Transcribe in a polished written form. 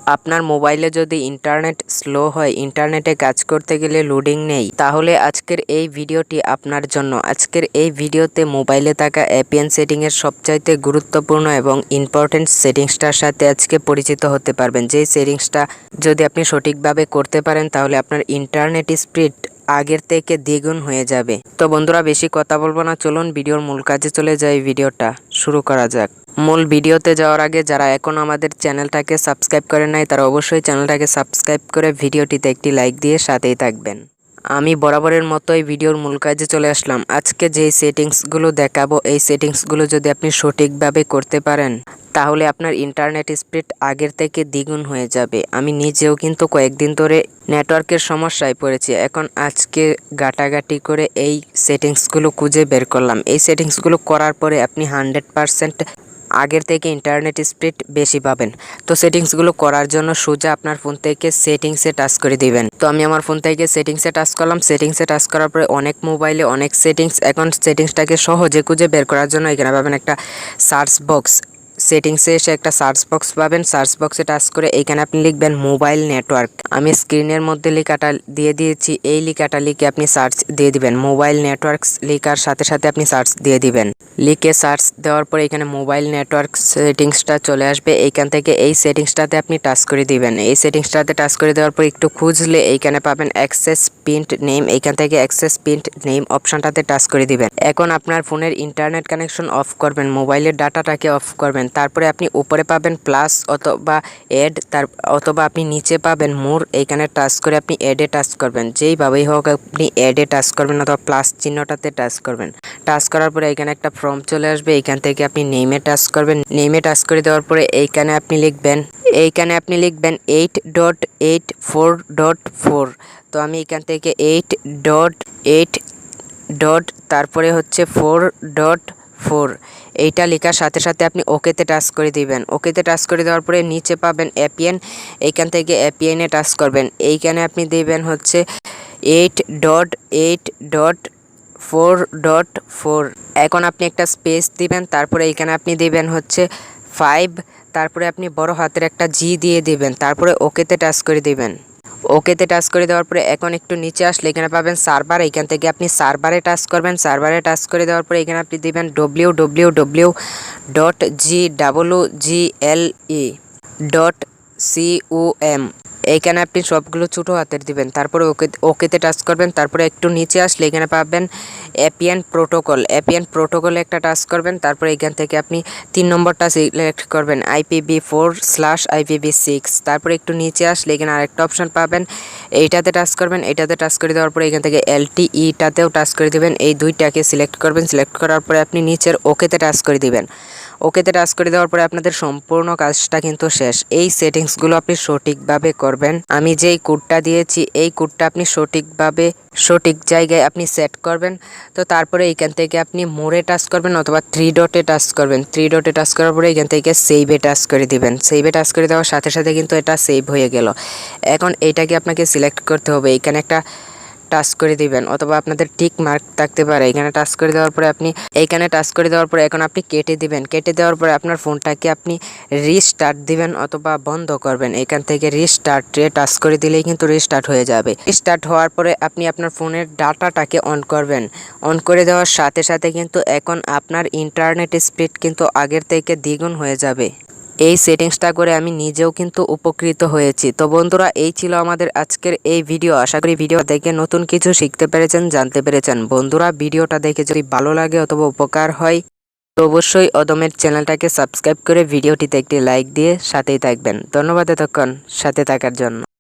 আপনার মোবাইলে যদি ইন্টারনেট স্লো হয়, ইন্টারনেটে কাজ করতে গেলে লোডিং নেই, তাহলে আজকের এই ভিডিওটি আপনার জন্য। আজকের এই ভিডিওতে মোবাইলে থাকা এপিএন সেটিংয়ের সবচাইতে গুরুত্বপূর্ণ এবং ইম্পর্টেন্ট সেটিংসটার সাথে আজকে পরিচিত হতে পারবেন। যেই সেটিংসটা যদি আপনি সঠিকভাবে করতে পারেন তাহলে আপনার ইন্টারনেট স্পিড আগের থেকে দ্বিগুণ হয়ে যাবে। তো বন্ধুরা, বেশি কথা বলবো না, চলুন ভিডিওর মূল কাজে চলে যাই। ভিডিওটা শুরু করা যাক। মূল ভিডিওতে যাওয়ার আগে যারা এখন আমাদের চ্যানেলটাকে সাবস্ক্রাইব করেন নাই তারা অবশ্যই চ্যানেলটাকে সাবস্ক্রাইব করে ভিডিওটিতে একটি লাইক দিয়ে সাথেই থাকবেন। আমি বরাবরের মতোই ভিডিওর মূল কাজে চলে আসলাম। আজকে যেই সেটিংসগুলো দেখাবো, এই সেটিংসগুলো যদি আপনি সঠিকভাবে করতে পারেন তাহলে আপনার ইন্টারনেট স্পিড আগের থেকে দ্বিগুণ হয়ে যাবে। আমি নিজেও কিন্তু কয়েকদিন ধরে নেটওয়ার্কের সমস্যায় পড়েছি। এখন আজকে ঘাটাঘাটি করে এই সেটিংসগুলো খুঁজে বের করলাম। এই সেটিংসগুলো করার পরে আপনি 100% আগের থেকে ইন্টারনেট স্পিড বেশি পাবেন। তো সেটিংসগুলো করার জন্য সোজা আপনার ফোন থেকে সেটিংসে টাচ করে দিবেন। তো আমি আমার ফোন থেকে সেটিংসে টাচ করলাম। সেটিংসে টাচ করার পরে অনেক মোবাইলে অনেক সেটিংস। এখন সেটিংসটাকে সহজে খুঁজে বের করার জন্য এখানে পাবেন একটা সার্চ বক্স। সেটিংসে এসে একটা সার্চ বক্স পাবেন। সার্চ বক্সে টাচ করে এইখানে আপনি লিখবেন মোবাইল নেটওয়ার্ক। আমি স্ক্রিনের মধ্যে লেখাটা দিয়ে দিয়েছি। এই লেখাটা লিখে আপনি সার্চ দিয়ে দিবেন। মোবাইল নেটওয়ার্কস লেখার সাথে সাথে আপনি সার্চ দিয়ে দিবেন। লিখে সার্চ দেওয়ার পরে এখানে মোবাইল নেটওয়ার্ক সেটিংসটা চলে আসবে। এইখান থেকে এই সেটিংসটাতে আপনি টাচ করে দিবেন। এই সেটিংসটাতে টাচ করে দেওয়ার পর একটু খুঁজলে এইখানে পাবেন অ্যাক্সেস পিন্ট নেম। এইখান থেকে অ্যাক্সেস পিন্ট নেম অপশনটাতে টাচ করে দিবেন। এখন আপনার ফোনের ইন্টারনেট কানেকশন অফ করবেন, মোবাইলের ডাটাটাকে অফ করবেন। তারপরে আপনি উপরে পাবেন প্লাস অথবা এড, অথবা আপনি নিচে পাবেন মোর। এইখানে টাচ করে আপনি এডে টাচ করবেন। যেইভাবেই হোক আপনি এডে টাচ করবেন অথবা প্লাস চিহ্নটাতে টাচ করবেন। টাচ করার পরে এখানে একটা ফর্ম চলে আসবে। এইখান থেকে আপনি নেমে টাচ করবেন। নেমে টাচ করে দেওয়ার পরে এইখানে আপনি লিখবেন 8.84.4। তো আমি এখান থেকে 8.8. তারপরে হচ্ছে 4.4 এইটা লেখার সাথে সাথে আপনি ওকেতে টাচ করে দিবেন। ওকেতে টাচ করে দেওয়ার পরে নিচে পাবেন এপিএন। এইখান থেকে এপিএনে টাচ করবেন। এইখানে আপনি দিবেন হচ্ছে 8.8.4.4। এখন আপনি একটা স্পেস দিবেন। তারপরে এইখানে আপনি দিবেন হচ্ছে 5। তারপরে আপনি বড় হাতের একটা জি দিয়ে দিবেন। তারপরে ওকেতে টাচ করে দিবেন। ওকেতে টাচ করে দেওয়ার পরে এখন একটু নিচে আসলে এখানে পাবেন সার্ভার। এইখান থেকে আপনি সার্ভারে টাচ করবেন। সার্ভারে টাচ করে দেওয়ার পরে এখানে আপনি দিবেন www.gwgle.com। এইখানে আপনি সবগুলো ছোটো হাতের দিবেন। তারপরে ওকেতে টাচ করবেন। তারপরে একটু নিচে আসলে এখানে পাবেন এপিএন প্রোটোকল। এপিএন প্রোটোকলে একটা টাচ করবেন। তারপরে এখান থেকে আপনি 3 নম্বরটা সিলেক্ট করবেন, IPv4/IPv6। তারপরে একটু নিচে আসলে এখানে আরেকটা অপশন পাবেন, এইটাতে টাচ করবেন। এইটাতে টাচ করে দেওয়ার পরে এখান থেকে LTE-টাতেও টাচ করে দেবেন। এই দুইটাকে সিলেক্ট করবেন। সিলেক্ট করার পরে আপনি নিচের ওকেতে টাচ করে দিবেন। ওকেতে টাচ করে দেওয়ার পরে আপনাদের সম্পূর্ণ কাজটা কিন্তু শেষ। এই সেটিংসগুলো আপনি সঠিকভাবে করবেন। আমি যেই কোডটা দিয়েছি এই কোডটা আপনি সঠিকভাবে সঠিক জায়গায় আপনি সেট করবেন। তো তারপরে এইখান থেকে আপনি মোড়ে টাচ করবেন অথবা 3 ডটে টাচ করবেন। 3 ডটে টাচ করার পরে এখান থেকে সেভে টাচ করে দিবেন। সেভে টাচ করে দেওয়ার সাথে সাথে কিন্তু এটা সেভ হয়ে গেল। এখন এইটাকে আপনাকে সিলেক্ট করতে হবে। এইখানে একটা টাচ করে দিবেন অথবা আপনাদের টিক মার্ক থাকতে পারে। এখানে টাচ করে দেওয়ার পরে আপনি এইখানে টাচ করে দেওয়ার পরে এখন আপনি কেটে দিবেন। কেটে দেওয়ার পরে আপনার ফোনটাকে আপনি রিস্টার্ট দিবেন অথবা বন্ধ করবেন। এখান থেকে রিস্টার্টে টাচ করে দিলেই কিন্তু রিস্টার্ট হয়ে যাবে। রিস্টার্ট হওয়ার পরে আপনি আপনার ফোনের ডাটাটাকে অন করবেন। অন করে দেওয়ার সাথে সাথে কিন্তু এখন আপনার ইন্টারনেট স্পিড কিন্তু আগের থেকে দ্বিগুণ হয়ে যাবে। এই সেটিংসটা করে আমি নিজেও কিন্তু উপকৃত হয়েছি। তো বন্ধুরা, এই ছিল আমাদের আজকের এই ভিডিও। আশা করি ভিডিও দেখে নতুন কিছু শিখতে পেরেছেন, জানতে পেরেছেন। বন্ধুরা, ভিডিওটা দেখে যদি ভালো লাগে অথবা উপকার হয় তো অবশ্যই অদমের চ্যানেলটাকে সাবস্ক্রাইব করে ভিডিওটিতে একটি লাইক দিয়ে সাথেই থাকবেন। ধন্যবাদ এতক্ষণ সাথে থাকার জন্য।